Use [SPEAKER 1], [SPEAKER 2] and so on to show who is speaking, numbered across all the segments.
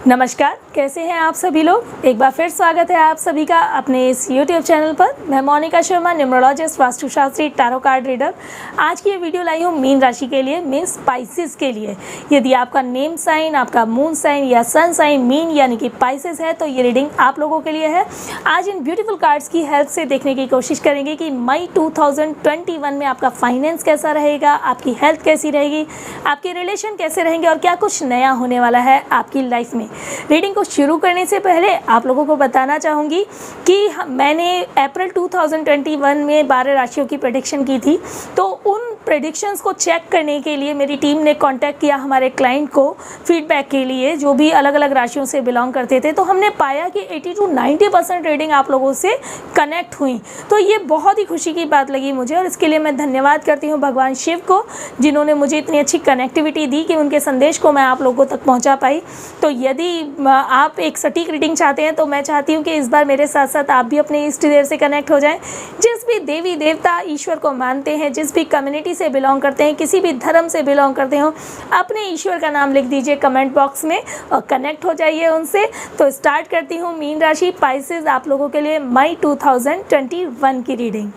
[SPEAKER 1] नमस्कार, कैसे हैं आप सभी लोग। एक बार फिर स्वागत है आप सभी का अपने इस YouTube चैनल पर। मैं मोनिका शर्मा, न्यूमरोलॉजिस्ट, वास्तुशास्त्री, टारो कार्ड रीडर। आज की ये वीडियो लाई हूँ मीन राशि के लिए, मीन स्पाइसेस के लिए। यदि आपका नेम साइन, आपका मून साइन या सन साइन मीन यानी कि पाइसेस है तो ये रीडिंग आप लोगों के लिए है। आज इन ब्यूटीफुल कार्ड्स की हेल्प से देखने की कोशिश करेंगे कि मई 2021 में आपका फाइनेंस कैसा रहेगा, आपकी हेल्थ कैसी रहेगी, आपके रिलेशन कैसे रहेंगे और क्या कुछ नया होने वाला है आपकी लाइफ में। रीडिंग को शुरू करने से पहले आप लोगों को बताना चाहूँगी कि मैंने अप्रैल 2021 में 12 राशियों की प्रेडिक्शन की थी। तो उन प्रेडिक्शंस को चेक करने के लिए मेरी टीम ने कांटेक्ट किया हमारे क्लाइंट को फीडबैक के लिए, जो भी अलग अलग राशियों से बिलोंग करते थे। तो हमने पाया कि 80 to 90% रीडिंग आप लोगों से कनेक्ट हुई। तो ये बहुत ही खुशी की बात लगी मुझे और इसके लिए मैं धन्यवाद करती हूँ भगवान शिव को, जिन्होंने मुझे इतनी अच्छी कनेक्टिविटी दी कि उनके संदेश को मैं आप लोगों तक पहुँचा पाई। तो यदि आप एक सटीक रीडिंग चाहते हैं तो मैं चाहती हूँ कि इस बार मेरे साथ साथ आप भी अपने इष्ट देव से कनेक्ट हो जाएं। जिस भी देवी देवता ईश्वर को मानते हैं, जिस भी कम्युनिटी से बिलोंग करते हैं, किसी भी धर्म से बिलोंग करते हो, अपने ईश्वर का नाम लिख दीजिए कमेंट बॉक्स में और कनेक्ट हो जाइए उनसे। तो स्टार्ट करती हूँ मीन राशि पाइसेस आप लोगों के लिए मई 2021 की रीडिंग।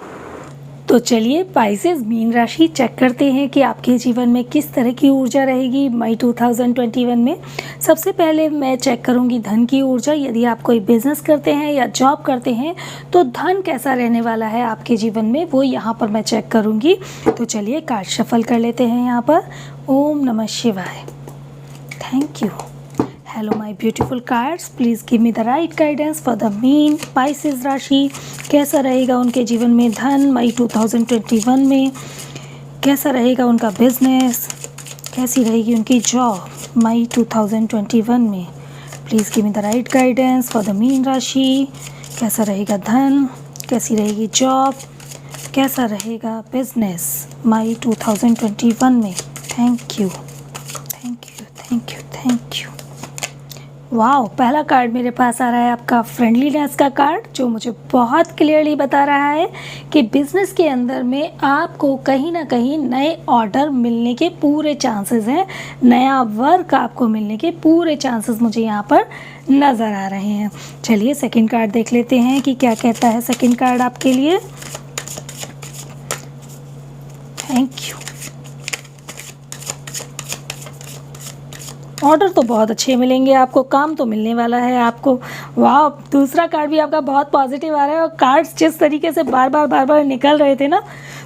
[SPEAKER 1] तो चलिए पाइसेस मीन राशि चेक करते हैं कि आपके जीवन में किस तरह की ऊर्जा रहेगी मई 2021 में। सबसे पहले मैं चेक करूंगी धन की ऊर्जा। यदि आप कोई बिजनेस करते हैं या जॉब करते हैं तो धन कैसा रहने वाला है आपके जीवन में, वो यहाँ पर मैं चेक करूंगी। तो चलिए कार्ड शफल कर लेते हैं यहाँ पर। ओम नमः शिवाय। Thank you. Hello my beautiful cards, please give me the right guidance for the mean Pisces राशि। कैसा रहेगा उनके जीवन में धन मई 2021 में, कैसा रहेगा उनका बिजनेस, कैसी रहेगी उनकी जॉब मई 2021 में। Please give me the right guidance for the mean राशि। कैसा रहेगा धन, कैसी रहेगी जॉब, कैसा रहेगा बिजनेस मई 2021 में। Thank you, thank you, thank you, thank you. वाह, पहला कार्ड मेरे पास आ रहा है आपका फ्रेंडलीनेस का कार्ड, जो मुझे बहुत क्लियरली बता रहा है कि बिज़नेस के अंदर में आपको कहीं ना कहीं नए ऑर्डर मिलने के पूरे चांसेस हैं, नया वर्क आपको मिलने के पूरे चांसेस मुझे यहाँ पर नज़र आ रहे हैं। चलिए सेकंड कार्ड देख लेते हैं कि क्या कहता है सेकंड कार्ड आपके लिए। Thank you. ऑर्डर तो बहुत अच्छे मिलेंगे आपको, काम तो मिलने वाला है आपको। वाह, दूसरा कार्ड भी आपका बहुत पॉजिटिव आ रहा है और कार्ड्स जिस तरीके से बार बार निकल रहे थे ना,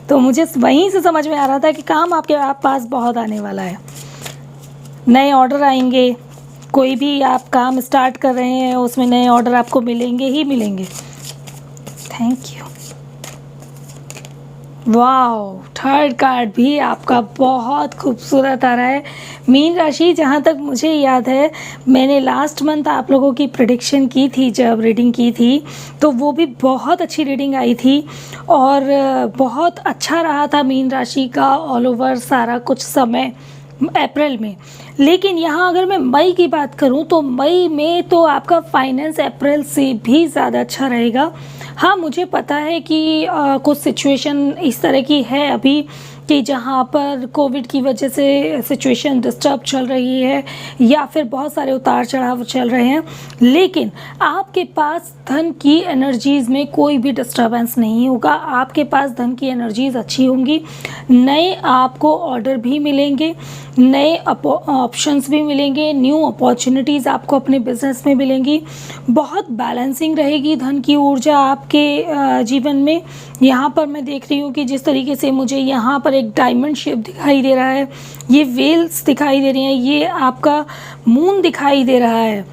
[SPEAKER 1] तो मुझे वहीं से समझ में आ रहा था कि काम आपके पास बहुत आने वाला है। नए ऑर्डर आएंगे, कोई भी आप काम स्टार्ट कर रहे हैं उसमें नए ऑर्डर आपको मिलेंगे ही मिलेंगे। Thank you. Wow, third card भी आपका बहुत खूबसूरत आ रहा है मीन राशि। जहाँ तक मुझे याद है, मैंने लास्ट मंथ आप लोगों की प्रेडिक्शन की थी, जब रीडिंग की थी तो वो भी बहुत अच्छी रीडिंग आई थी और बहुत अच्छा रहा था मीन राशि का ऑल ओवर सारा कुछ समय अप्रैल में। लेकिन यहाँ अगर मैं मई की बात करूँ तो मई में तो आपका फाइनेंस अप्रैल से भी ज़्यादा अच्छा रहेगा। हाँ, मुझे पता है कि कुछ सिचुएशन इस तरह की है अभी कि जहाँ पर कोविड की वजह से सिचुएशन डिस्टर्ब चल रही है या फिर बहुत सारे उतार चढ़ाव चल रहे हैं, लेकिन आपके पास धन की एनर्जीज़ में कोई भी डिस्टर्बेंस नहीं होगा। आपके पास धन की एनर्जीज़ अच्छी होंगी, नए आपको ऑर्डर भी मिलेंगे, नए ऑप्शंस भी मिलेंगे, न्यू अपॉर्चुनिटीज़ आपको अपने बिजनेस में मिलेंगी। बहुत बैलेंसिंग रहेगी धन की ऊर्जा आपके जीवन में। यहाँ पर मैं देख रही हूँ कि जिस तरीके से मुझे यहाँ पर एक डायमंड शेप दिखाई दे रहा है, ये वेल्स दिखाई दे रही हैं, ये आपका मून दिखाई दे रहा है,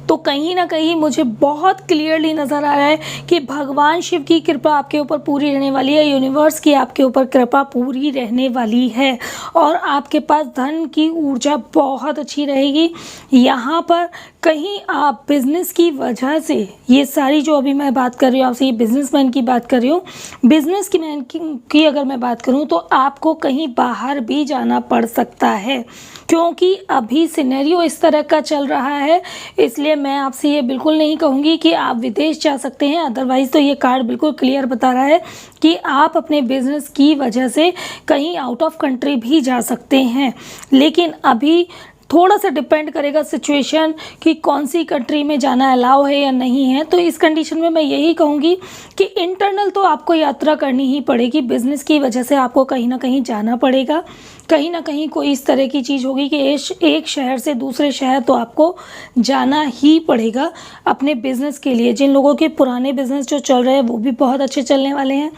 [SPEAKER 1] तो कहीं ना कहीं मुझे बहुत क्लियरली नज़र आ रहा है कि भगवान शिव की कृपा आपके ऊपर पूरी रहने वाली है, यूनिवर्स की आपके ऊपर कृपा पूरी रहने वाली है और आपके पास धन की ऊर्जा बहुत अच्छी रहेगी। यहाँ पर कहीं आप बिज़नेस की वजह से, ये सारी जो अभी मैं बात कर रही हूँ आपसे, ये बिजनेसमैन की बात कर रही हूँ, बिजनेस की मैन की अगर मैं बात करूँ तो आपको कहीं बाहर भी जाना पड़ सकता है, क्योंकि अभी सिनेरियो इस तरह का चल रहा है। इसलिए मैं आपसे ये बिल्कुल नहीं कहूँगी कि आप विदेश जा सकते हैं, अदरवाइज़ तो ये कार्ड बिल्कुल क्लियर बता रहा है कि आप अपने बिज़नेस की वजह से कहीं आउट ऑफ कंट्री भी जा सकते हैं। लेकिन अभी थोड़ा सा डिपेंड करेगा सिचुएशन कि कौन सी कंट्री में जाना अलाउ है या नहीं है। तो इस कंडीशन में मैं यही कहूँगी कि इंटरनल तो आपको यात्रा करनी ही पड़ेगी, बिज़नेस की वजह से आपको कहीं ना कहीं जाना पड़ेगा, कहीं ना कहीं कोई इस तरह की चीज़ होगी कि एक शहर से दूसरे शहर तो आपको जाना ही पड़ेगा अपने बिज़नेस के लिए। जिन लोगों के पुराने बिज़नेस जो चल रहे हैं वो भी बहुत अच्छे चलने वाले हैं,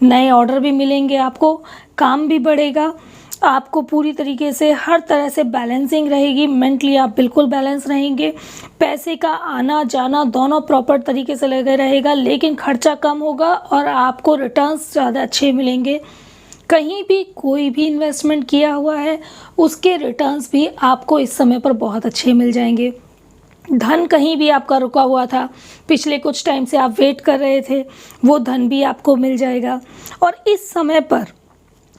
[SPEAKER 1] नए ऑर्डर भी मिलेंगे, आपको काम भी बढ़ेगा, आपको पूरी तरीके से हर तरह से बैलेंसिंग रहेगी, मेंटली आप बिल्कुल बैलेंस रहेंगे, पैसे का आना जाना दोनों प्रॉपर तरीके से लगे रहेगा, लेकिन खर्चा कम होगा और आपको रिटर्न्स ज़्यादा अच्छे मिलेंगे। कहीं भी कोई भी इन्वेस्टमेंट किया हुआ है उसके रिटर्न्स भी आपको इस समय पर बहुत अच्छे मिल जाएंगे। धन कहीं भी आपका रुका हुआ था, पिछले कुछ टाइम से आप वेट कर रहे थे, वो धन भी आपको मिल जाएगा। और इस समय पर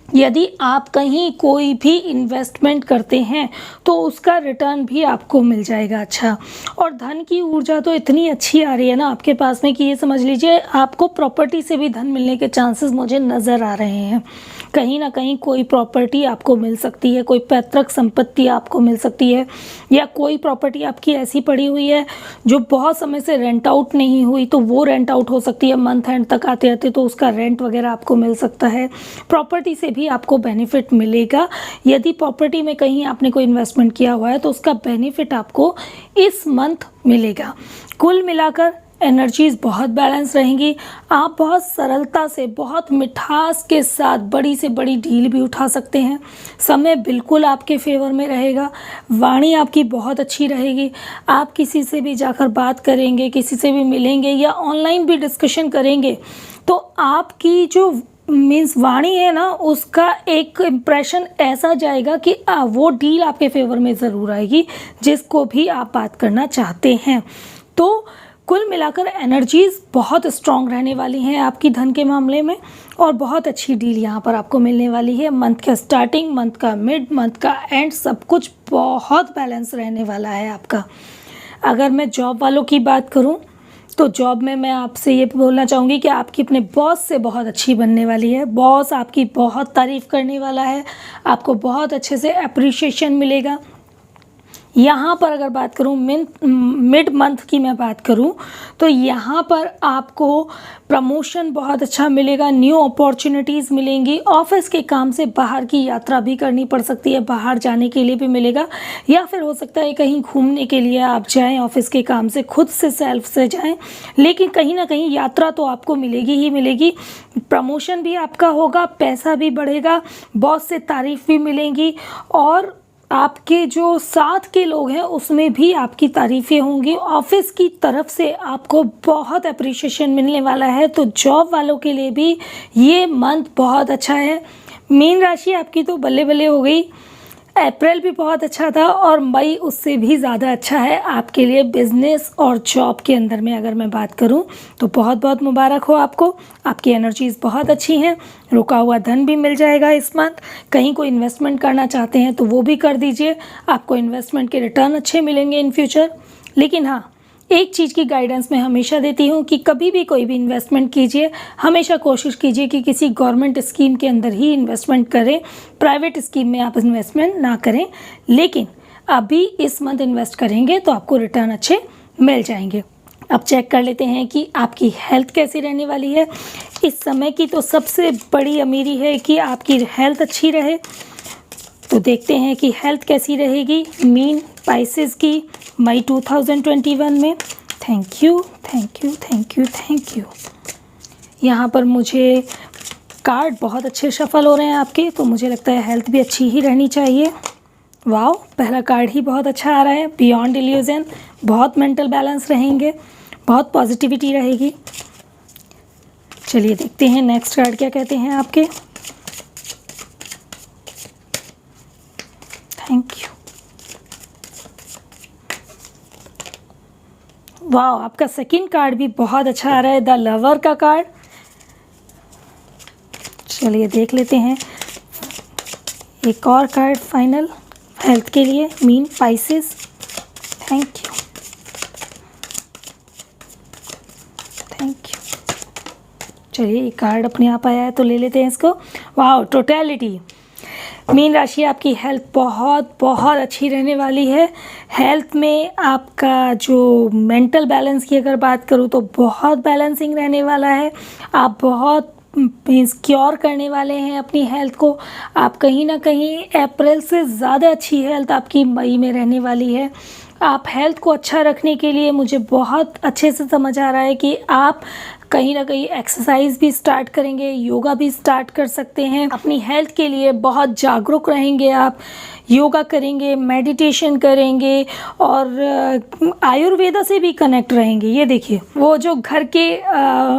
[SPEAKER 1] यदि आप कहीं कोई भी इन्वेस्टमेंट करते हैं तो उसका रिटर्न भी आपको मिल जाएगा अच्छा। और धन की ऊर्जा तो इतनी अच्छी आ रही है ना आपके पास में कि ये समझ लीजिए आपको प्रॉपर्टी से भी धन मिलने के चांसेस मुझे नज़र आ रहे हैं। कहीं ना कहीं कोई प्रॉपर्टी आपको मिल सकती है, कोई पैतृक संपत्ति आपको मिल सकती है, या कोई प्रॉपर्टी आपकी ऐसी पड़ी हुई है जो बहुत समय से रेंट आउट नहीं हुई तो वो रेंट आउट हो सकती है मंथ एंड तक आते आते, तो उसका रेंट वगैरह आपको मिल सकता है। प्रॉपर्टी से भी आपको बेनिफिट मिलेगा। यदि प्रॉपर्टी में कहीं आपने कोई इन्वेस्टमेंट किया हुआ है तो उसका बेनिफिट आपको इस मंथ मिलेगा। कुल मिलाकर एनर्जीज बहुत बैलेंस रहेंगी, आप बहुत सरलता से, बहुत मिठास के साथ बड़ी से बड़ी डील भी उठा सकते हैं। समय बिल्कुल आपके फेवर में रहेगा, वाणी आपकी बहुत अच्छी रहेगी, आप किसी से भी जाकर बात करेंगे, किसी से भी मिलेंगे या ऑनलाइन भी डिस्कशन करेंगे तो आपकी जो मीन्स वाणी है ना, उसका एक इम्प्रेशन ऐसा जाएगा कि वो डील आपके फेवर में ज़रूर आएगी जिसको भी आप बात करना चाहते हैं। तो कुल मिलाकर एनर्जीज़ बहुत स्ट्रॉन्ग रहने वाली हैं आपकी धन के मामले में, और बहुत अच्छी डील यहाँ पर आपको मिलने वाली है। मंथ का स्टार्टिंग, मंथ का मिड, मंथ का एंड, सब कुछ बहुत बैलेंस रहने वाला है आपका। अगर मैं जॉब वालों की बात करूँ तो जॉब में मैं आपसे ये बोलना चाहूँगी कि आपकी अपने बॉस से बहुत अच्छी बनने वाली है। बॉस आपकी बहुत तारीफ़ करने वाला है, आपको बहुत अच्छे से अप्रिशिएशन मिलेगा। यहाँ पर अगर बात करूँ मिड मंथ की मैं बात करूँ तो यहाँ पर आपको प्रमोशन बहुत अच्छा मिलेगा, न्यू अपॉर्चुनिटीज़ मिलेंगी, ऑफिस के काम से बाहर की यात्रा भी करनी पड़ सकती है, बाहर जाने के लिए भी मिलेगा, या फिर हो सकता है कहीं घूमने के लिए आप जाएं, ऑफिस के काम से खुद से सेल्फ से जाएं, लेकिन कहीं ना कहीं यात्रा तो आपको मिलेगी ही मिलेगी। प्रमोशन भी आपका होगा, पैसा भी बढ़ेगा, बॉस से तारीफ़ भी मिलेंगी, और आपके जो साथ के लोग हैं उसमें भी आपकी तारीफ़ें होंगी। ऑफिस की तरफ से आपको बहुत अप्रिशिएशन मिलने वाला है। तो जॉब वालों के लिए भी ये मंथ बहुत अच्छा है। मीन राशि आपकी तो बल्ले बल्ले हो गई, अप्रैल भी बहुत अच्छा था और मई उससे भी ज़्यादा अच्छा है आपके लिए बिज़नेस और जॉब के अंदर में। अगर मैं बात करूं तो बहुत बहुत मुबारक हो आपको, आपकी एनर्जीज़ बहुत अच्छी हैं, रुका हुआ धन भी मिल जाएगा इस मंथ। कहीं कोई इन्वेस्टमेंट करना चाहते हैं तो वो भी कर दीजिए, आपको इन्वेस्टमेंट के रिटर्न अच्छे मिलेंगे इन फ्यूचर। लेकिन हाँ, एक चीज़ की गाइडेंस मैं हमेशा देती हूँ कि कभी भी कोई भी इन्वेस्टमेंट कीजिए, हमेशा कोशिश कीजिए कि किसी गवर्नमेंट स्कीम के अंदर ही इन्वेस्टमेंट करें, प्राइवेट स्कीम में आप इन्वेस्टमेंट ना करें। लेकिन अभी इस मंथ इन्वेस्ट करेंगे तो आपको रिटर्न अच्छे मिल जाएंगे। अब चेक कर लेते हैं कि आपकी हेल्थ कैसी रहने वाली है। इस समय की तो सबसे बड़ी अमीरी है कि आपकी हेल्थ अच्छी रहे। तो देखते हैं कि हेल्थ कैसी रहेगी मीन स्पाइसेस की मई 2021 में। Thank you thank you thank you thank you. यहाँ पर मुझे कार्ड बहुत अच्छे शफल हो रहे हैं आपके, तो मुझे लगता है हेल्थ भी अच्छी ही रहनी चाहिए। वाओ, पहला कार्ड ही बहुत अच्छा आ रहा है, बियॉन्ड इल्यूजन। बहुत मेंटल बैलेंस रहेंगे, बहुत पॉजिटिविटी रहेगी। चलिए देखते हैं नेक्स्ट कार्ड क्या कहते हैं आपके। Thank you. वाह, आपका सेकंड कार्ड भी बहुत अच्छा आ रहा है, द लवर का कार्ड। चलिए देख लेते हैं एक और कार्ड फाइनल हेल्थ के लिए, mean Pisces. Thank you, thank you. चलिए एक कार्ड अपने आप आया है तो ले लेते हैं इसको। वाह, टोटलिटी। मीन राशि, आपकी हेल्थ बहुत बहुत अच्छी रहने वाली है। हेल्थ में आपका जो मेंटल बैलेंस की अगर बात करूँ तो बहुत बैलेंसिंग रहने वाला है। आप बहुत इंस्क्योर करने वाले हैं अपनी हेल्थ को। आप कहीं ना कहीं अप्रैल से ज़्यादा अच्छी हेल्थ आपकी मई में रहने वाली है। आप हेल्थ को अच्छा रखने के लिए मुझे बहुत अच्छे से समझ आ रहा है कि आप कहीं ना कहीं एक्सरसाइज भी स्टार्ट करेंगे, योगा भी स्टार्ट कर सकते हैं। अपनी हेल्थ के लिए बहुत जागरूक रहेंगे आप, योगा करेंगे, मेडिटेशन करेंगे और आयुर्वेदा से भी कनेक्ट रहेंगे। ये देखिए, वो जो घर के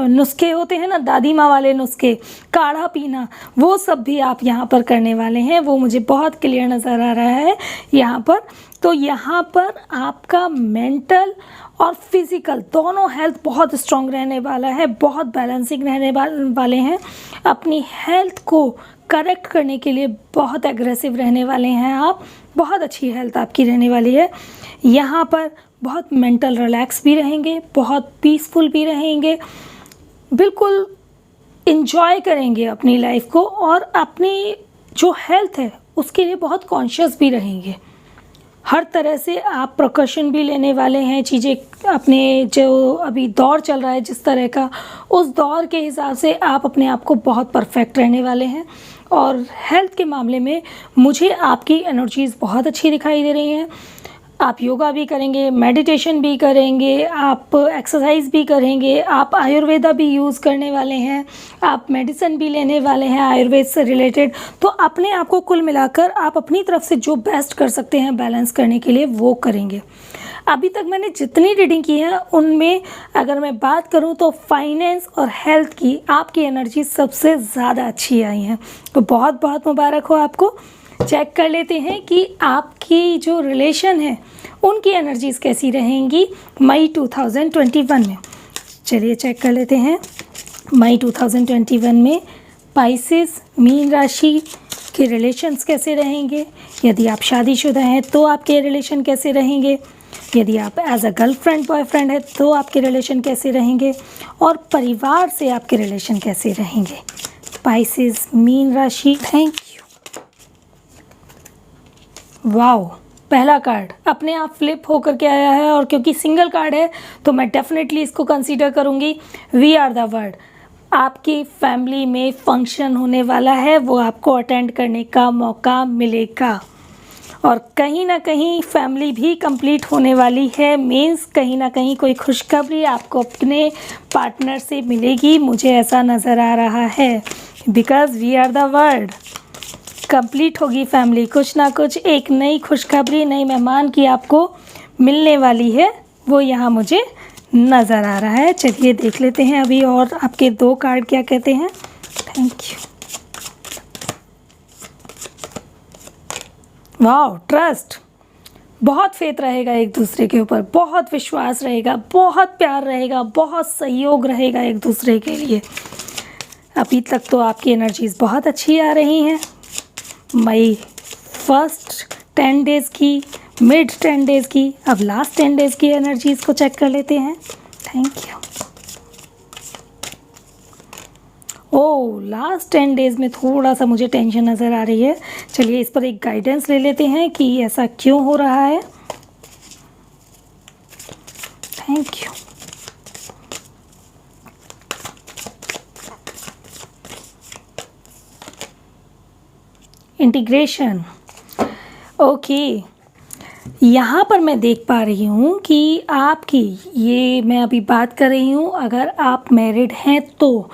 [SPEAKER 1] नुस्खे होते हैं ना, दादी माँ वाले नुस्खे, काढ़ा पीना, वो सब भी आप यहाँ पर करने वाले हैं। वो मुझे बहुत क्लियर नज़र आ रहा है यहाँ पर। तो यहाँ पर आपका मेंटल और फिज़िकल दोनों हेल्थ बहुत स्ट्रॉन्ग रहने वाला है, बहुत बैलेंसिंग रहने वाले हैं। अपनी हेल्थ को करेक्ट करने के लिए बहुत एग्रेसिव रहने वाले हैं आप। बहुत अच्छी हेल्थ आपकी रहने वाली है। यहाँ पर बहुत मेंटल रिलैक्स भी रहेंगे, बहुत पीसफुल भी रहेंगे, बिल्कुल इन्जॉय करेंगे अपनी लाइफ को और अपनी जो हेल्थ है उसके लिए बहुत कॉन्शियस भी रहेंगे। हर तरह से आप प्रिकॉशन भी लेने वाले हैं, चीज़ें अपने जो अभी दौर चल रहा है जिस तरह का, उस दौर के हिसाब से आप अपने आप को बहुत परफेक्ट रहने वाले हैं। और हेल्थ के मामले में मुझे आपकी एनर्जीज़ बहुत अच्छी दिखाई दे रही हैं। आप योगा भी करेंगे, मेडिटेशन भी करेंगे, आप एक्सरसाइज भी करेंगे, आप आयुर्वेदा भी यूज़ करने वाले हैं, आप मेडिसिन भी लेने वाले हैं आयुर्वेद से रिलेटेड। तो अपने आप को कुल मिलाकर आप अपनी तरफ से जो बेस्ट कर सकते हैं बैलेंस करने के लिए वो करेंगे। अभी तक मैंने जितनी रीडिंग की है उनमें अगर मैं बात करूं तो फाइनेंस और हेल्थ की आपकी एनर्जी सबसे ज़्यादा अच्छी आई हैं। तो बहुत बहुत मुबारक हो आपको। चेक कर लेते हैं कि आपकी जो रिलेशन है उनकी एनर्जीज़ कैसी रहेंगी मई 2021 में। चलिए चेक कर लेते हैं मई 2021 में पाइसेस मीन राशि के रिलेशंस कैसे रहेंगे। यदि आप शादीशुदा हैं तो आपके रिलेशन कैसे रहेंगे, यदि आप एज अ गर्लफ्रेंड बॉयफ्रेंड है तो आपके रिलेशन कैसे रहेंगे, और परिवार से आपके रिलेशन कैसे रहेंगे। पाइसेस मीन राशि, थैंक यू। वाओ, पहला कार्ड अपने आप फ्लिप होकर के आया है और क्योंकि सिंगल कार्ड है तो मैं डेफिनेटली इसको कंसीडर करूँगी। We are the world. आपकी फैमिली में फंक्शन होने वाला है, वो आपको अटेंड करने का मौका मिलेगा और कहीं ना कहीं फैमिली भी कंप्लीट होने वाली है। मीन्स कहीं ना कहीं कोई खुशखबरी आपको अपने पार्टनर से मिलेगी, मुझे ऐसा नज़र आ रहा है। Because we are the world. Complete होगी फैमिली, कुछ ना कुछ एक नई खुशखबरी, नई मेहमान की आपको मिलने वाली है, वो यहाँ मुझे नज़र आ रहा है। चलिए देख लेते हैं अभी और आपके दो कार्ड क्या कहते हैं। Thank you. वाह, ट्रस्ट, बहुत फेथ रहेगा एक दूसरे के ऊपर, बहुत विश्वास रहेगा, बहुत प्यार रहेगा, बहुत सहयोग रहेगा एक दूसरे के लिए। अभी तक तो आपकी एनर्जीज़ बहुत अच्छी आ रही हैं। मई फर्स्ट 10 डेज़ की, मिड 10 डेज़ की, अब लास्ट 10 डेज़ की एनर्जीज़ को चेक कर लेते हैं। Thank you. Oh, last 10 days में थोड़ा सा मुझे टेंशन नज़र आ रही है। चलिए इस पर एक गाइडेंस ले लेते हैं कि ऐसा क्यों हो रहा है। Thank you. Integration, okay. यहाँ पर मैं देख पा रही हूँ कि आपकी, ये मैं अभी बात कर रही हूँ अगर आप मैरिड हैं तो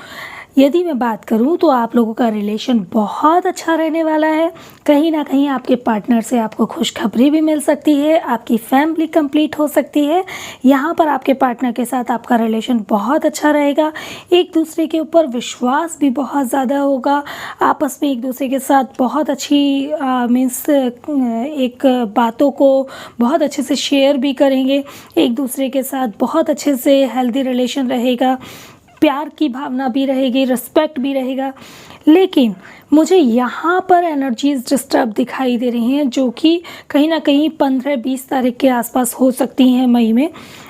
[SPEAKER 1] यदि मैं बात करूं तो आप लोगों का रिलेशन बहुत अच्छा रहने वाला है। कहीं ना कहीं आपके पार्टनर से आपको खुशखबरी भी मिल सकती है, आपकी फैमिली कंप्लीट हो सकती है। यहाँ पर आपके पार्टनर के साथ आपका रिलेशन बहुत अच्छा रहेगा, एक दूसरे के ऊपर विश्वास भी बहुत ज़्यादा होगा, आपस में एक दूसरे के साथ बहुत अच्छी मीन्स एक बातों को बहुत अच्छे से शेयर भी करेंगे, एक दूसरे के साथ बहुत अच्छे से हेल्दी रिलेशन रहेगा, प्यार की भावना भी रहेगी, रिस्पेक्ट भी रहेगा। लेकिन मुझे यहाँ पर एनर्जीज डिस्टर्ब दिखाई दे रही हैं, जो कि कहीं ना कहीं 15-20 तारीख के आसपास हो सकती हैं मई में।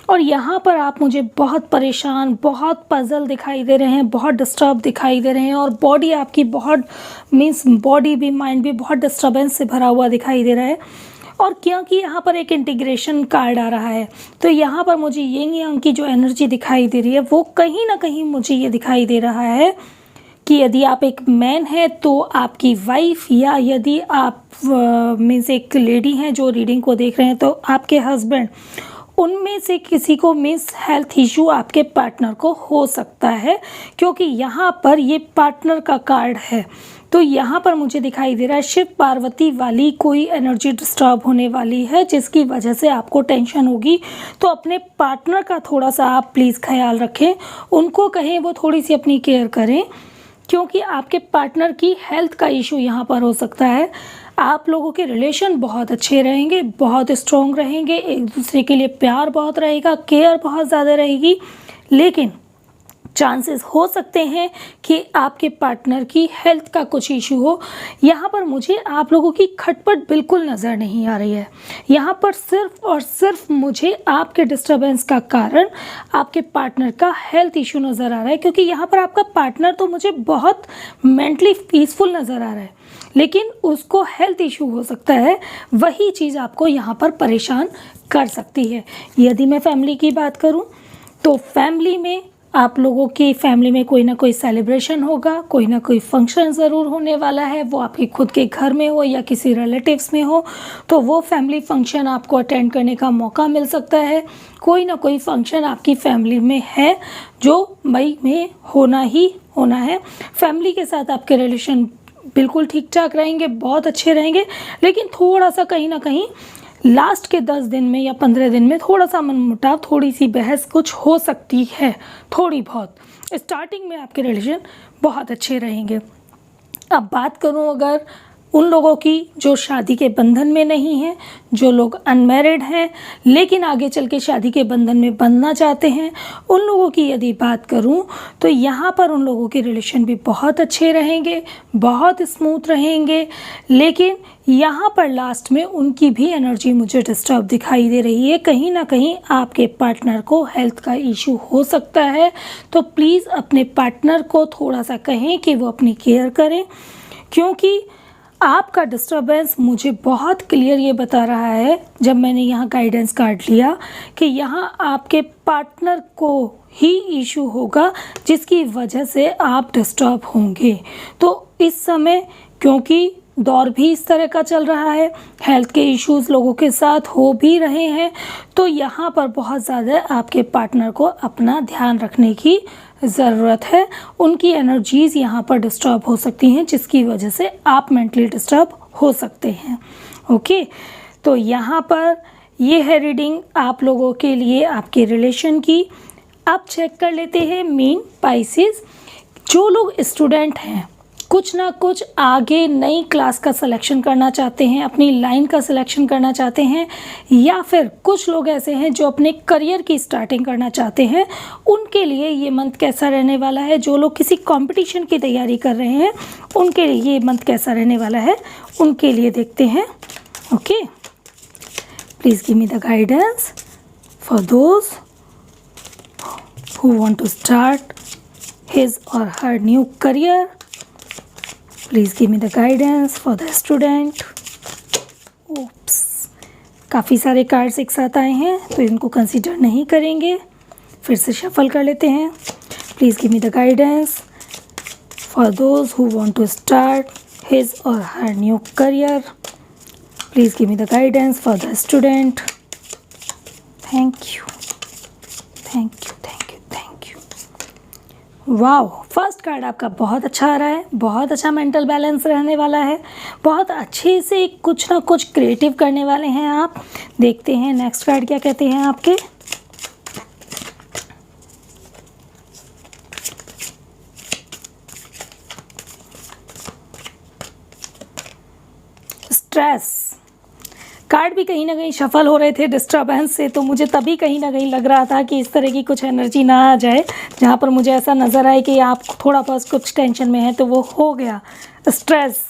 [SPEAKER 1] और यहाँ पर आप मुझे बहुत परेशान, बहुत पजल दिखाई दे रहे हैं, बहुत डिस्टर्ब दिखाई दे रहे हैं, और बॉडी आपकी बहुत मीन्स बॉडी भी माइंड भी बहुत डिस्टर्बेंस से भरा हुआ दिखाई दे रहा है। और क्योंकि यहाँ पर एक इंटीग्रेशन कार्ड आ रहा है, तो यहाँ पर मुझे यिंग यांग की जो एनर्जी दिखाई दे रही है वो कहीं ना कहीं मुझे ये दिखाई दे रहा है कि यदि आप एक मैन है तो आपकी वाइफ, या यदि आप मीन्स एक लेडी हैं जो रीडिंग को देख रहे हैं तो आपके हस्बैंड, उनमें से किसी को मिस हेल्थ इशू आपके पार्टनर को हो सकता है, क्योंकि यहाँ पर ये पार्टनर का कार्ड है। तो यहाँ पर मुझे दिखाई दे रहा है शिव पार्वती वाली कोई एनर्जी डिस्टर्ब होने वाली है, जिसकी वजह से आपको टेंशन होगी। तो अपने पार्टनर का थोड़ा सा आप प्लीज़ ख्याल रखें, उनको कहें वो थोड़ी सी अपनी केयर करें, क्योंकि आपके पार्टनर की हेल्थ का इशू यहाँ पर हो सकता है। आप लोगों के रिलेशन बहुत अच्छे रहेंगे, बहुत स्ट्रॉन्ग रहेंगे, एक दूसरे के लिए प्यार बहुत रहेगा, केयर बहुत ज़्यादा रहेगी। लेकिन चांसेस हो सकते हैं कि आपके पार्टनर की हेल्थ का कुछ इशू हो। यहाँ पर मुझे आप लोगों की खटपट बिल्कुल नज़र नहीं आ रही है। यहाँ पर सिर्फ और सिर्फ मुझे आपके डिस्टर्बेंस का कारण आपके पार्टनर का हेल्थ इशू नज़र आ रहा है, क्योंकि यहाँ पर आपका पार्टनर तो मुझे बहुत मेंटली पीसफुल नज़र आ रहा है, लेकिन उसको हेल्थ इशू हो सकता है। वही चीज़ आपको यहाँ पर परेशान कर सकती है। यदि मैं फैमिली की बात करूँ तो फैमिली में आप लोगों की फैमिली में कोई ना कोई सेलिब्रेशन होगा, कोई ना कोई फंक्शन ज़रूर होने वाला है, वो आपके खुद के घर में हो या किसी रिलेटिव्स में हो, तो वो फैमिली फंक्शन आपको अटेंड करने का मौका मिल सकता है। कोई ना कोई फंक्शन आपकी फैमिली में है जो मई में होना ही होना है। फैमिली के साथ आपके रिलेशन बिल्कुल ठीक ठाक रहेंगे, बहुत अच्छे रहेंगे, लेकिन थोड़ा सा कहीं ना कहीं लास्ट के 10 दिन में या 15 दिन में थोड़ा सा मनमुटाव, थोड़ी सी बहस कुछ हो सकती है, थोड़ी बहुत। स्टार्टिंग में आपके रिलेशन बहुत अच्छे रहेंगे। अब बात करूं अगर उन लोगों की जो शादी के बंधन में नहीं हैं, जो लोग अनमैरिड हैं लेकिन आगे चल के शादी के बंधन में बंधना चाहते हैं, उन लोगों की यदि बात करूं तो यहाँ पर उन लोगों के रिलेशन भी बहुत अच्छे रहेंगे, बहुत स्मूथ रहेंगे। लेकिन यहाँ पर लास्ट में उनकी भी एनर्जी मुझे डिस्टर्ब दिखाई दे रही है। कहीं ना कहीं आपके पार्टनर को हेल्थ का इशू हो सकता है, तो प्लीज़ अपने पार्टनर को थोड़ा सा कहें कि वो अपनी केयर करें, क्योंकि आपका डिस्टर्बेंस मुझे बहुत क्लियर ये बता रहा है जब मैंने यहाँ गाइडेंस कार्ड लिया कि यहाँ आपके पार्टनर को ही इशू होगा, जिसकी वजह से आप डिस्टर्ब होंगे। तो इस समय क्योंकि दौर भी इस तरह का चल रहा है, हेल्थ के इश्यूज़ लोगों के साथ हो भी रहे हैं, तो यहाँ पर बहुत ज़्यादा आपके पार्टनर को अपना ध्यान रखने की ज़रूरत है। उनकी एनर्जीज़ यहाँ पर डिस्टर्ब हो सकती हैं, जिसकी वजह से आप मेंटली डिस्टर्ब हो सकते हैं। ओके, तो यहाँ पर ये है रीडिंग आप लोगों के लिए आपके रिलेशन की। अब चेक कर लेते हैं मीन पाइसेस। जो लोग स्टूडेंट हैं, कुछ ना कुछ आगे नई क्लास का सिलेक्शन करना चाहते हैं, अपनी लाइन का सिलेक्शन करना चाहते हैं, या फिर कुछ लोग ऐसे हैं जो अपने करियर की स्टार्टिंग करना चाहते हैं, उनके लिए ये मंथ कैसा रहने वाला है। जो लोग किसी कंपटीशन की तैयारी कर रहे हैं उनके लिए ये मंथ कैसा रहने वाला है, उनके लिए देखते हैं। Okay, please give me the guidance for those who want to start his or her new career. Please give me the guidance for the student. Oops, काफ़ी सारे कार्ड्स एक साथ आए हैं तो इनको कंसीडर नहीं करेंगे, फिर से शफल कर लेते हैं। Please give me the guidance for those who want to start his or her new career. Please give me the guidance for the student. Thank you. Thank you, thank you, thank you. वाह, first card आपका बहुत अच्छा आ रहा है, बहुत अच्छा mental balance रहने वाला है, बहुत अच्छे से कुछ ना कुछ क्रिएटिव करने वाले हैं आप। देखते हैं नेक्स्ट कार्ड क्या कहते हैं आपके। स्ट्रेस कार्ड भी कहीं ना कहीं शफल हो रहे थे डिस्टर्बेंस से, तो मुझे तभी कहीं ना कहीं लग रहा था कि इस तरह की कुछ एनर्जी ना आ जाए जहाँ पर मुझे ऐसा नज़र आए कि आप थोड़ा बहुत कुछ टेंशन में है, तो वो हो गया। स्ट्रेस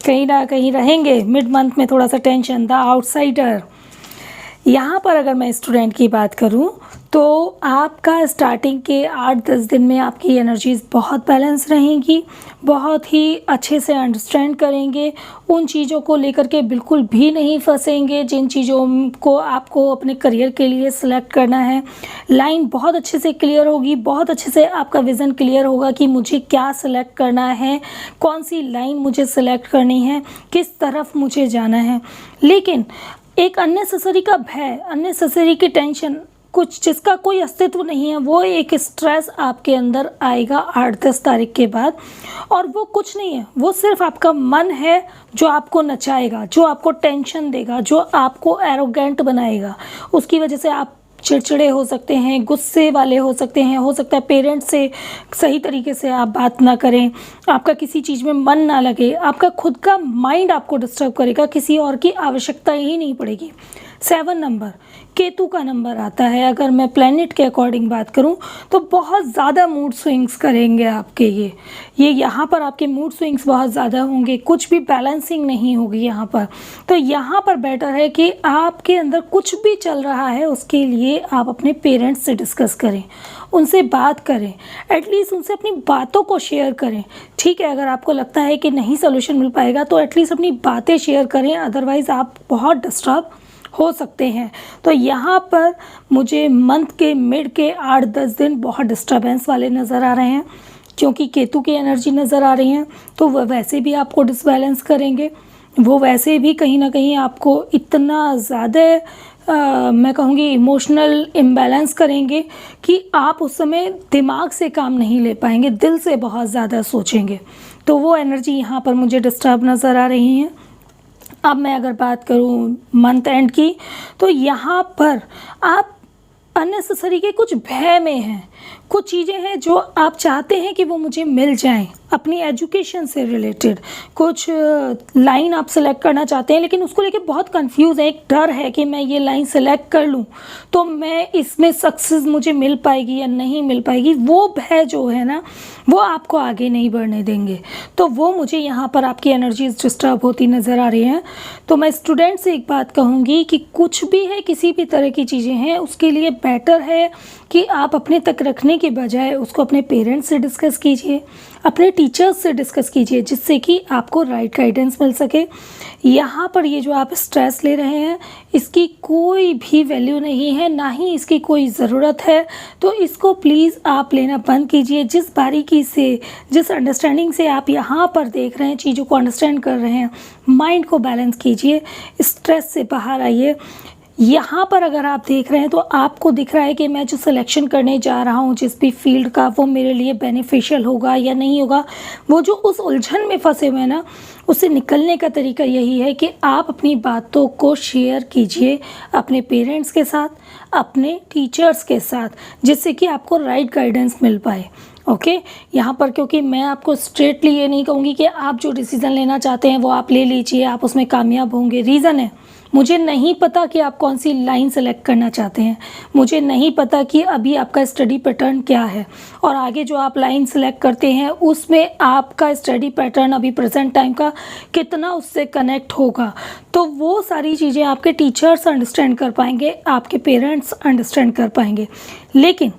[SPEAKER 1] कहीं ना कहीं रहेंगे, मिड मंथ में थोड़ा सा टेंशन, द आउटसाइडर। यहाँ पर अगर मैं स्टूडेंट की बात करूँ तो आपका स्टार्टिंग के 8-10 दिन में आपकी एनर्जीज़ बहुत बैलेंस रहेंगी, बहुत ही अच्छे से अंडरस्टैंड करेंगे, उन चीज़ों को लेकर के बिल्कुल भी नहीं फंसेंगे जिन चीज़ों को आपको अपने करियर के लिए सिलेक्ट करना है। लाइन बहुत अच्छे से क्लियर होगी, बहुत अच्छे से आपका विज़न क्लियर होगा कि मुझे क्या सिलेक्ट करना है, कौन सी लाइन मुझे सिलेक्ट करनी है, किस तरफ मुझे जाना है। लेकिन एक अननेसेसरी का भय, अननेसेसरी की टेंशन, कुछ जिसका कोई अस्तित्व नहीं है, वो एक स्ट्रेस आपके अंदर आएगा 8-10 तारीख के बाद। और वो कुछ नहीं है, वो सिर्फ आपका मन है जो आपको नचाएगा, जो आपको टेंशन देगा, जो आपको एरोगेंट बनाएगा। उसकी वजह से आप चिड़चिड़े हो सकते हैं, गुस्से वाले हो सकते हैं, हो सकता है पेरेंट्स से सही तरीके से आप बात ना करें, आपका किसी चीज़ में मन ना लगे, आपका खुद का माइंड आपको डिस्टर्ब करेगा, किसी और की आवश्यकता ही नहीं पड़ेगी। 7 नंबर केतु का नंबर आता है। अगर मैं प्लैनेट के अकॉर्डिंग बात करूं तो बहुत ज़्यादा मूड स्विंग्स करेंगे आपके ये यहाँ पर आपके मूड स्विंग्स बहुत ज़्यादा होंगे, कुछ भी बैलेंसिंग नहीं होगी यहाँ पर। तो यहाँ पर बेटर है कि आपके अंदर कुछ भी चल रहा है उसके लिए आप अपने पेरेंट्स से डिस्कस करें, उनसे बात करें, एटलीस्ट उनसे अपनी बातों को शेयर करें। ठीक है, अगर आपको लगता है कि नहीं सोल्यूशन मिल पाएगा तो एटलीस्ट अपनी बातें शेयर करें, अदरवाइज़ आप बहुत डिस्टर्ब हो सकते हैं। तो यहाँ पर मुझे मंथ के मिड के 8-10 दिन बहुत डिस्टर्बेंस वाले नज़र आ रहे हैं, क्योंकि केतु की एनर्जी नज़र आ रही हैं, तो वह वैसे भी आपको डिसबैलेंस करेंगे, वो वैसे भी कहीं ना कहीं आपको इतना ज़्यादा मैं कहूँगी इमोशनल इम्बैलेंस करेंगे कि आप उस समय दिमाग से काम नहीं ले पाएंगे, दिल से बहुत ज़्यादा सोचेंगे। तो वो एनर्जी यहाँ पर मुझे डिस्टर्ब नज़र आ रही हैं। अब मैं अगर बात करूं मंथ एंड की, तो यहाँ पर आप अननेसेसरी के कुछ भय में हैं, कुछ चीज़ें हैं जो आप चाहते हैं कि वो मुझे मिल जाएं, अपनी एजुकेशन से रिलेटेड कुछ लाइन आप सेलेक्ट करना चाहते हैं, लेकिन उसको लेके बहुत कंफ्यूज है, एक डर है कि मैं ये लाइन सेलेक्ट कर लूँ तो मैं इसमें सक्सेस मुझे मिल पाएगी या नहीं मिल पाएगी। वो भय जो है ना, वो आपको आगे नहीं बढ़ने देंगे। तो वो मुझे यहाँ पर आपकी एनर्जीज डिस्टर्ब होती नज़र आ रही हैं। तो मैं स्टूडेंट से एक बात कहूँगी कि कुछ भी है, किसी भी तरह की चीज़ें हैं, उसके लिए बेटर है कि आप अपने तक रखने के बजाय उसको अपने पेरेंट्स से डिस्कस कीजिए, अपने टीचर्स से डिस्कस कीजिए, जिससे कि आपको राइट गाइडेंस मिल सके। यहाँ पर ये जो आप स्ट्रेस ले रहे हैं, इसकी कोई भी वैल्यू नहीं है, ना ही इसकी कोई ज़रूरत है। तो इसको प्लीज़ आप लेना बंद कीजिए। जिस बारीकी से, जिस अंडरस्टैंडिंग से आप यहाँ पर देख रहे हैं, चीज़ों को अंडरस्टैंड कर रहे हैं, माइंड को बैलेंस कीजिए, स्ट्रेस से बाहर आइए। यहाँ पर अगर आप देख रहे हैं तो आपको दिख रहा है कि मैं जो सिलेक्शन करने जा रहा हूँ जिस भी फील्ड का, वो मेरे लिए बेनिफिशियल होगा या नहीं होगा। वो जो उस उलझन में फंसे हुए हैं ना, उससे निकलने का तरीका यही है कि आप अपनी बातों को शेयर कीजिए अपने पेरेंट्स के साथ, अपने टीचर्स के साथ, जिससे कि आपको राइट गाइडेंस मिल पाए। ओके, यहाँ पर क्योंकि मैं आपको स्ट्रेटली ये नहीं कहूँगी कि आप जो डिसीज़न लेना चाहते हैं वो आप ले लीजिए, आप उसमें कामयाब होंगे। रीज़न है, मुझे नहीं पता कि आप कौन सी लाइन सेलेक्ट करना चाहते हैं, मुझे नहीं पता कि अभी आपका स्टडी पैटर्न क्या है, और आगे जो आप लाइन सेलेक्ट करते हैं उसमें आपका स्टडी पैटर्न अभी प्रेजेंट टाइम का कितना उससे कनेक्ट होगा। तो वो सारी चीज़ें आपके टीचर्स अंडरस्टैंड कर पाएंगे, आपके पेरेंट्स अंडरस्टैंड कर पाएंगे। लेकिन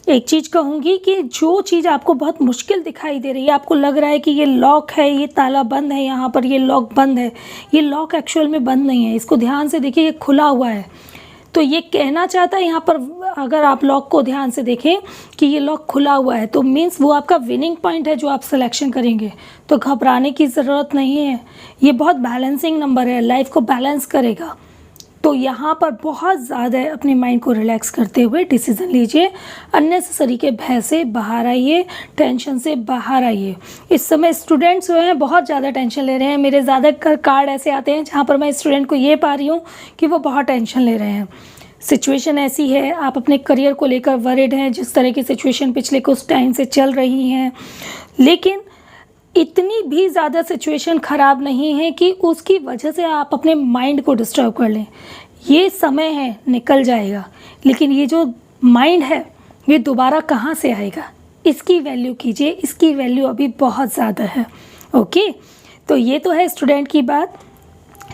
[SPEAKER 1] एक चीज़ कहूँगी कि जो चीज़ आपको बहुत मुश्किल दिखाई दे रही है, आपको लग रहा है कि ये लॉक है, ये ताला बंद है, यहाँ पर ये लॉक बंद है, ये लॉक एक्चुअल में बंद नहीं है, इसको ध्यान से देखिए, ये खुला हुआ है। तो ये कहना चाहता है यहाँ पर, अगर आप लॉक को ध्यान से देखें कि ये लॉक खुला हुआ है, तो मीन्स वो आपका विनिंग पॉइंट है जो आप सिलेक्शन करेंगे। तो घबराने की ज़रूरत नहीं है, ये बहुत बैलेंसिंग नंबर है, लाइफ को बैलेंस करेगा। तो यहाँ पर बहुत ज़्यादा अपने माइंड को रिलैक्स करते हुए डिसीज़न लीजिए। अननेसेसरी के भय से बाहर आइए, टेंशन से बाहर आइए। इस समय स्टूडेंट्स जो हैं बहुत ज़्यादा टेंशन ले रहे हैं। मेरे ज़्यादा कार्ड ऐसे आते हैं जहाँ पर मैं स्टूडेंट को ये पा रही हूँ कि वो बहुत टेंशन ले रहे हैं। सिचुएशन ऐसी है, आप अपने करियर को लेकर वरिड हैं, जिस तरह की सिचुएशन पिछले कुछ टाइम से चल रही हैं, लेकिन इतनी भी ज़्यादा सिचुएशन ख़राब नहीं है कि उसकी वजह से आप अपने माइंड को डिस्टर्ब कर लें। ये समय है, निकल जाएगा, लेकिन ये जो माइंड है ये दोबारा कहाँ से आएगा, इसकी वैल्यू कीजिए। इसकी वैल्यू अभी बहुत ज़्यादा है। ओके, तो ये तो है स्टूडेंट की बात।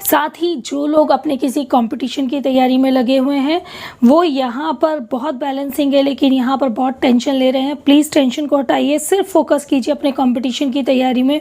[SPEAKER 1] साथ ही जो लोग अपने किसी कंपटीशन की तैयारी में लगे हुए हैं वो यहाँ पर बहुत बैलेंसिंग है, लेकिन यहाँ पर बहुत टेंशन ले रहे हैं। प्लीज़ टेंशन को हटाइए, सिर्फ फोकस कीजिए अपने कंपटीशन की तैयारी में।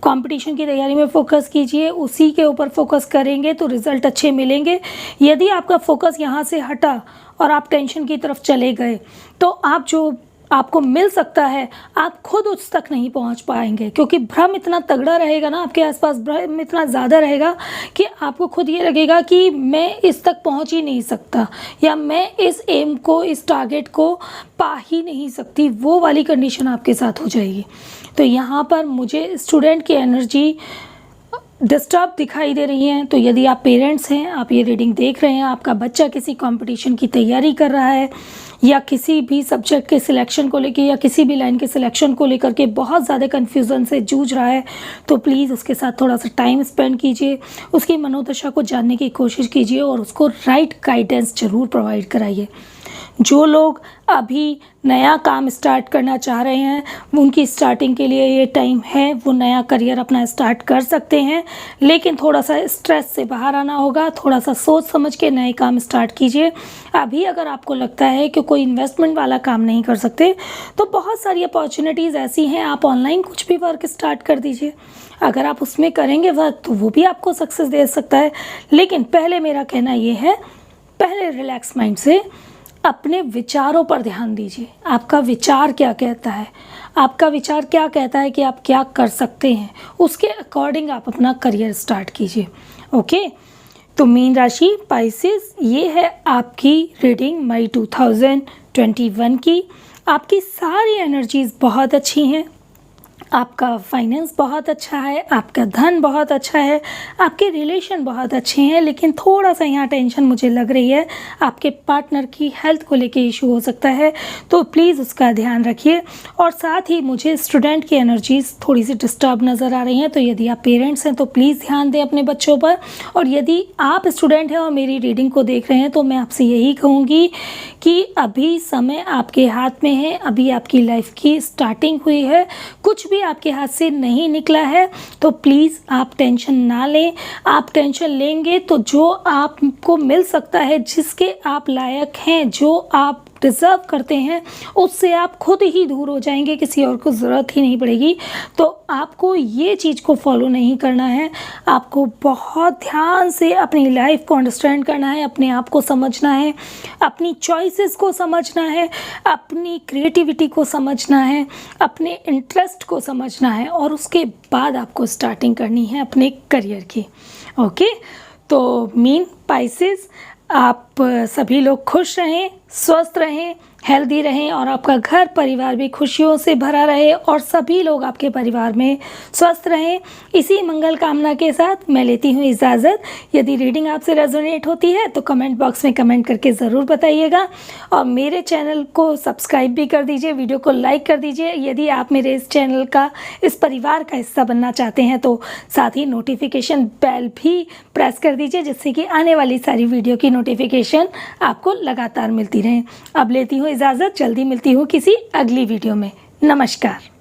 [SPEAKER 1] कंपटीशन की तैयारी में फोकस कीजिए, उसी के ऊपर फोकस करेंगे तो रिज़ल्ट अच्छे मिलेंगे। यदि आपका फोकस यहाँ से हटा और आप टेंशन की तरफ चले गए तो आप जो आपको मिल सकता है आप खुद उस तक नहीं पहुंच पाएंगे, क्योंकि भ्रम इतना तगड़ा रहेगा ना, आपके आसपास भ्रम इतना ज़्यादा रहेगा कि आपको खुद ये लगेगा कि मैं इस तक पहुंच ही नहीं सकता, या मैं इस एम को, इस टारगेट को पा ही नहीं सकती। वो वाली कंडीशन आपके साथ हो जाएगी। तो यहाँ पर मुझे स्टूडेंट की एनर्जी डिस्टर्ब दिखाई दे रही हैं। तो यदि आप पेरेंट्स हैं, आप ये रीडिंग देख रहे हैं, आपका बच्चा किसी कंपटीशन की तैयारी कर रहा है या किसी भी सब्जेक्ट के सिलेक्शन को लेके या किसी भी लाइन के सिलेक्शन को लेकर के बहुत ज़्यादा कन्फ्यूज़न से जूझ रहा है, तो प्लीज़ उसके साथ थोड़ा सा टाइम स्पेंड कीजिए, उसकी मनोदशा को जानने की कोशिश कीजिए और उसको राइट गाइडेंस ज़रूर प्रोवाइड कराइए। जो लोग अभी नया काम स्टार्ट करना चाह रहे हैं उनकी स्टार्टिंग के लिए ये टाइम है, वो नया करियर अपना स्टार्ट कर सकते हैं, लेकिन थोड़ा सा स्ट्रेस से बाहर आना होगा। थोड़ा सा सोच समझ के नए काम स्टार्ट कीजिए। अभी अगर आपको लगता है कि कोई इन्वेस्टमेंट वाला काम नहीं कर सकते तो बहुत सारी अपॉर्चुनिटीज़ ऐसी हैं, आप ऑनलाइन कुछ भी वर्क स्टार्ट कर दीजिए। अगर आप उसमें करेंगे वर्क तो वो भी आपको सक्सेस दे सकता है। लेकिन पहले मेरा कहना ये है, पहले रिलैक्स माइंड से अपने विचारों पर ध्यान दीजिए। आपका विचार क्या कहता है, आपका विचार क्या कहता है कि आप क्या कर सकते हैं, उसके अकॉर्डिंग आप अपना करियर स्टार्ट कीजिए। ओके, तो मीन राशि पाइसेस, ये है आपकी रीडिंग मई 2021 की। आपकी सारी एनर्जीज़ बहुत अच्छी हैं, आपका फाइनेंस बहुत अच्छा है, आपका धन बहुत अच्छा है, आपके रिलेशन बहुत अच्छे हैं, लेकिन थोड़ा सा यहाँ टेंशन मुझे लग रही है, आपके पार्टनर की हेल्थ को लेके इशू हो सकता है, तो प्लीज़ उसका ध्यान रखिए। और साथ ही मुझे स्टूडेंट की एनर्जीज़ थोड़ी सी डिस्टर्ब नज़र आ रही हैं, तो यदि आप पेरेंट्स हैं तो प्लीज़ ध्यान दें अपने बच्चों पर। और यदि आप स्टूडेंट हैं और मेरी रीडिंग को देख रहे हैं तो मैं आपसे यही कहूँगी कि अभी समय आपके हाथ में है, अभी आपकी लाइफ की स्टार्टिंग हुई है, कुछ भी आपके हाथ से नहीं निकला है, तो प्लीज़ आप टेंशन ना लें। आप टेंशन लेंगे तो जो आपको मिल सकता है, जिसके आप लायक हैं, जो आप डिज़र्व करते हैं, उससे आप खुद ही दूर हो जाएंगे, किसी और को ज़रूरत ही नहीं पड़ेगी। तो आपको ये चीज़ को फॉलो नहीं करना है, आपको बहुत ध्यान से अपनी लाइफ को अंडरस्टैंड करना है, अपने आप को समझना है, अपनी चॉइसेस को समझना है, अपनी क्रिएटिविटी को समझना है, अपने इंटरेस्ट को समझना है, और उसके बाद आपको स्टार्टिंग करनी है अपने करियर की। ओके, तो मीन पाइसेस, आप सभी लोग खुश रहें, स्वस्थ रहें, हेल्दी रहें, और आपका घर परिवार भी खुशियों से भरा रहे, और सभी लोग आपके परिवार में स्वस्थ रहें। इसी मंगल कामना के साथ मैं लेती हूँ इजाज़त। यदि रीडिंग आपसे रेजोनेट होती है तो कमेंट बॉक्स में कमेंट करके ज़रूर बताइएगा, और मेरे चैनल को सब्सक्राइब भी कर दीजिए, वीडियो को लाइक कर दीजिए। यदि आप मेरे इस चैनल का, इस परिवार का हिस्सा बनना चाहते हैं तो साथ ही नोटिफिकेशन बेल भी प्रेस कर दीजिए, जिससे कि आने वाली सारी वीडियो की नोटिफिकेशन आपको लगातार मिलती रहे। अब लेती हूँ इजाज़त, जल्दी मिलती हूँ किसी अगली वीडियो में। नमस्कार।